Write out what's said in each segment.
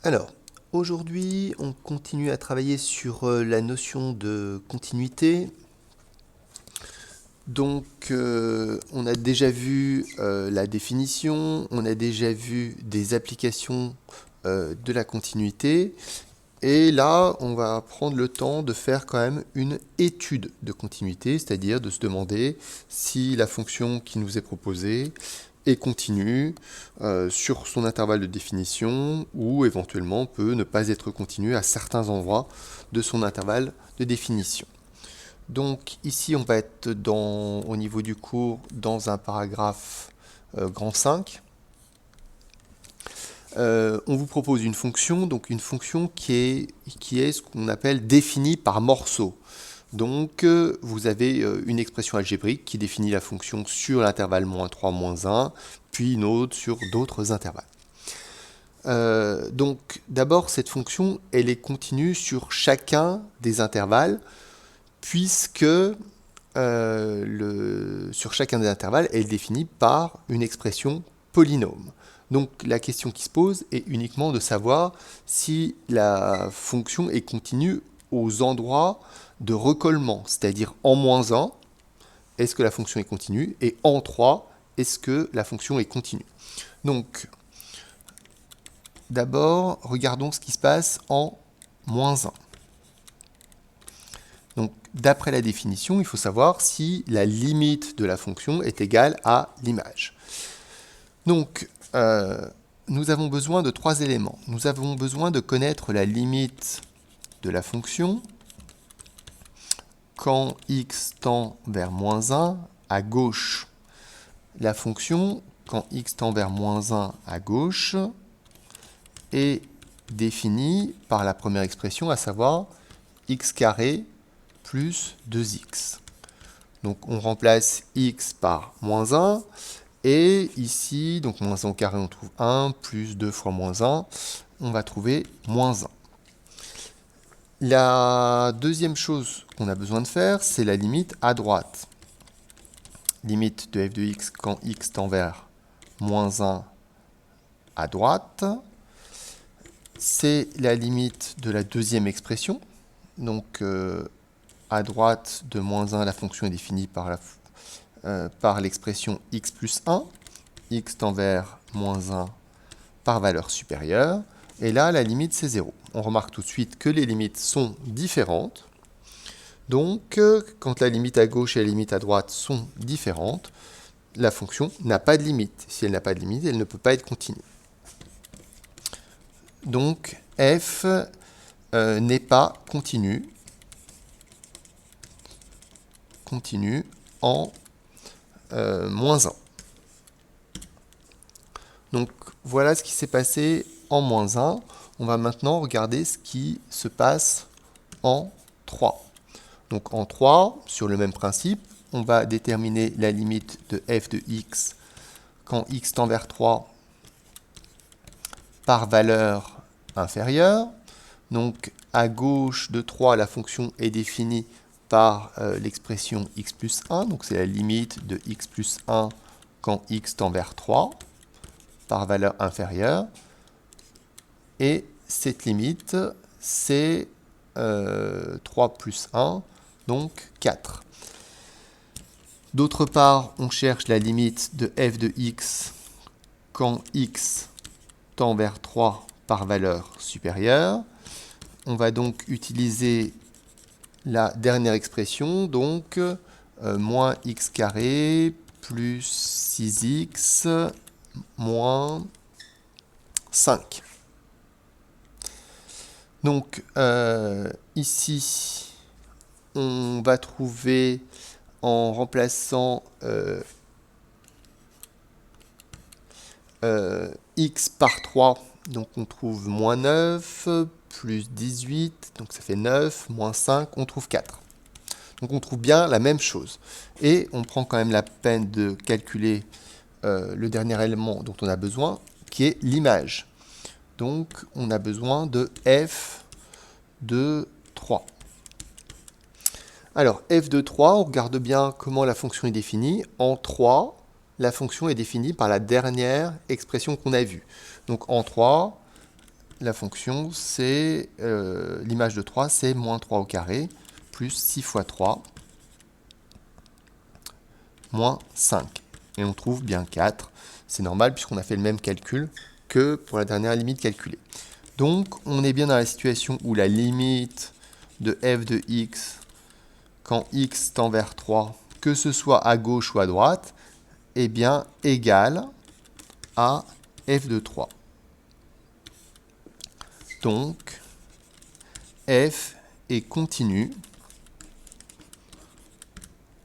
Alors, aujourd'hui, on continue à travailler sur la notion de continuité. Donc, on a déjà vu la définition, on a déjà vu des applications de la continuité. Et là, on va prendre le temps de faire quand même une étude de continuité, c'est-à-dire de se demander si la fonction qui nous est proposée est continue sur son intervalle de définition ou éventuellement peut ne pas être continue à certains endroits de son intervalle de définition. Donc ici, on va être au niveau du cours dans un paragraphe grand 5. On vous propose une fonction, donc une fonction qui est ce qu'on appelle définie par morceau. Donc vous avez une expression algébrique qui définit la fonction sur l'intervalle -3, -1, puis une autre sur d'autres intervalles. Donc d'abord, cette fonction, elle est continue sur chacun des intervalles, puisque sur chacun des intervalles, elle est définie par une expression polynôme. Donc la question qui se pose est uniquement de savoir si la fonction est continue aux endroits de recollement, c'est-à-dire en -1, est-ce que la fonction est continue, et en 3, est-ce que la fonction est continue. Donc, d'abord, regardons ce qui se passe en -1. Donc, d'après la définition, il faut savoir si la limite de la fonction est égale à l'image. Donc, nous avons besoin de 3 éléments. Nous avons besoin de connaître la limite de la fonction quand x tend vers -1 à gauche. La fonction, quand x tend vers -1 à gauche, est définie par la première expression, à savoir x carré plus 2x. Donc on remplace x par -1, et ici, donc -1 au carré, on trouve 1, plus 2 fois -1, on va trouver -1. La deuxième chose qu'on a besoin de faire, c'est la limite à droite. Limite de f de x quand x tend vers -1 à droite. C'est la limite de la deuxième expression. Donc, à droite de -1, la fonction est définie par l'expression x plus 1. X tend vers -1 par valeur supérieure. Et là, la limite, c'est 0. On remarque tout de suite que les limites sont différentes. Donc, quand la limite à gauche et la limite à droite sont différentes, la fonction n'a pas de limite. Si elle n'a pas de limite, elle ne peut pas être continue. Donc, f n'est pas continue en -1. Donc, voilà ce qui s'est passé en -1. On va maintenant regarder ce qui se passe en 3. Donc, en 3, sur le même principe, on va déterminer la limite de f de x quand x tend vers 3 par valeur inférieure. Donc, à gauche de 3, la fonction est définie par l'expression x plus 1. Donc, c'est la limite de x plus 1 quand x tend vers 3 par valeur inférieure. Et cette limite, c'est 3 plus 1, donc 4. D'autre part, on cherche la limite de f de x quand x tend vers 3 par valeur supérieure. On va donc utiliser la dernière expression, donc moins x carré plus 6x moins 5. Donc ici, on va trouver en remplaçant x par 3, donc on trouve moins 9, plus 18, donc ça fait 9, moins 5, on trouve 4. Donc on trouve bien la même chose. Et on prend quand même la peine de calculer le dernier élément dont on a besoin, qui est l'image. Donc on a besoin de f de 3. Alors f de 3, on regarde bien comment la fonction est définie. En 3, la fonction est définie par la dernière expression qu'on a vue. Donc en 3, la fonction, c'est l'image de 3, c'est moins 3 au carré, plus 6 fois 3, moins 5. Et on trouve bien 4. C'est normal puisqu'on a fait le même calcul que pour la dernière limite calculée. Donc, on est bien dans la situation où la limite de f de x, quand x tend vers 3, que ce soit à gauche ou à droite, est bien égale à f de 3. Donc, f est continu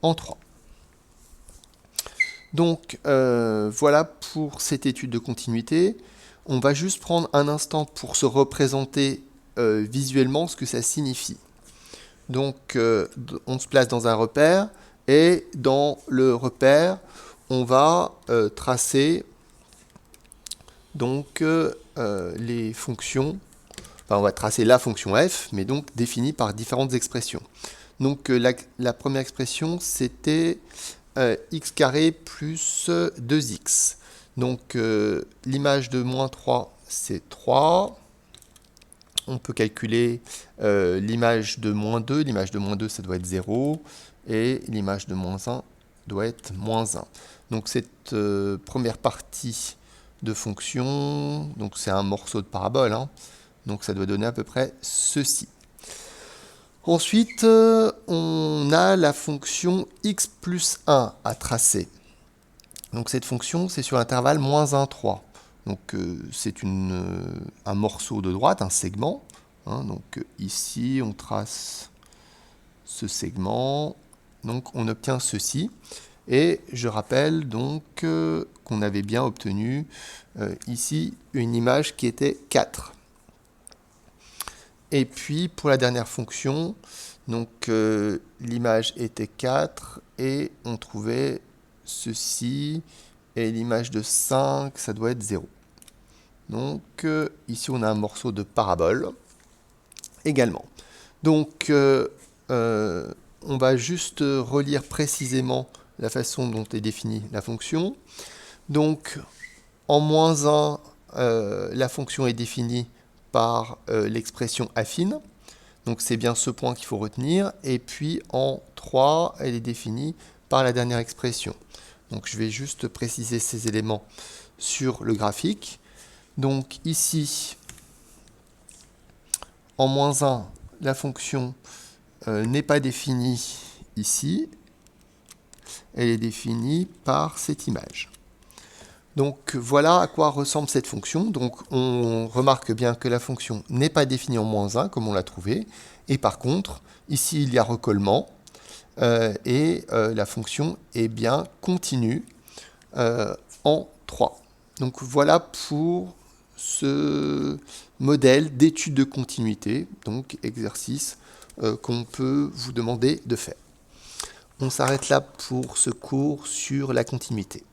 en 3. Donc, voilà pour cette étude de continuité. On va juste prendre un instant pour se représenter visuellement ce que ça signifie. Donc, on se place dans un repère, et dans le repère, on va tracer donc, les fonctions, enfin, on va tracer la fonction f, mais donc définie par différentes expressions. Donc, la première expression, c'était x carré plus 2x. Donc, l'image de moins 3, c'est 3. On peut calculer l'image de moins 2. L'image de moins 2, ça doit être 0. Et l'image de moins 1 doit être moins 1. Donc, cette première partie de fonction, donc c'est un morceau de parabole, hein, donc ça doit donner à peu près ceci. Ensuite, on a la fonction x plus 1 à tracer. Donc cette fonction, c'est sur l'intervalle moins 1, 3. Donc c'est un morceau de droite, un segment. Hein, donc ici, on trace ce segment. Donc on obtient ceci. Et je rappelle donc qu'on avait bien obtenu ici une image qui était 4. Et puis, pour la dernière fonction, donc l'image était 4 et on trouvait ceci. Et l'image de 5, ça doit être 0. Donc, ici, on a un morceau de parabole également. Donc, on va juste relire précisément la façon dont est définie la fonction. Donc, en moins 1, la fonction est définie par l'expression affine. Donc c'est bien ce point qu'il faut retenir. Et puis en 3, elle est définie par la dernière expression. Donc je vais juste préciser ces éléments sur le graphique. Donc ici, en moins 1, la fonction n'est pas définie ici. Elle est définie par cette image. Donc voilà à quoi ressemble cette fonction. Donc on remarque bien que la fonction n'est pas définie en moins 1 comme on l'a trouvé. Et par contre, ici il y a recollement et la fonction est bien continue en 3. Donc voilà pour ce modèle d'étude de continuité, donc exercice qu'on peut vous demander de faire. On s'arrête là pour ce cours sur la continuité.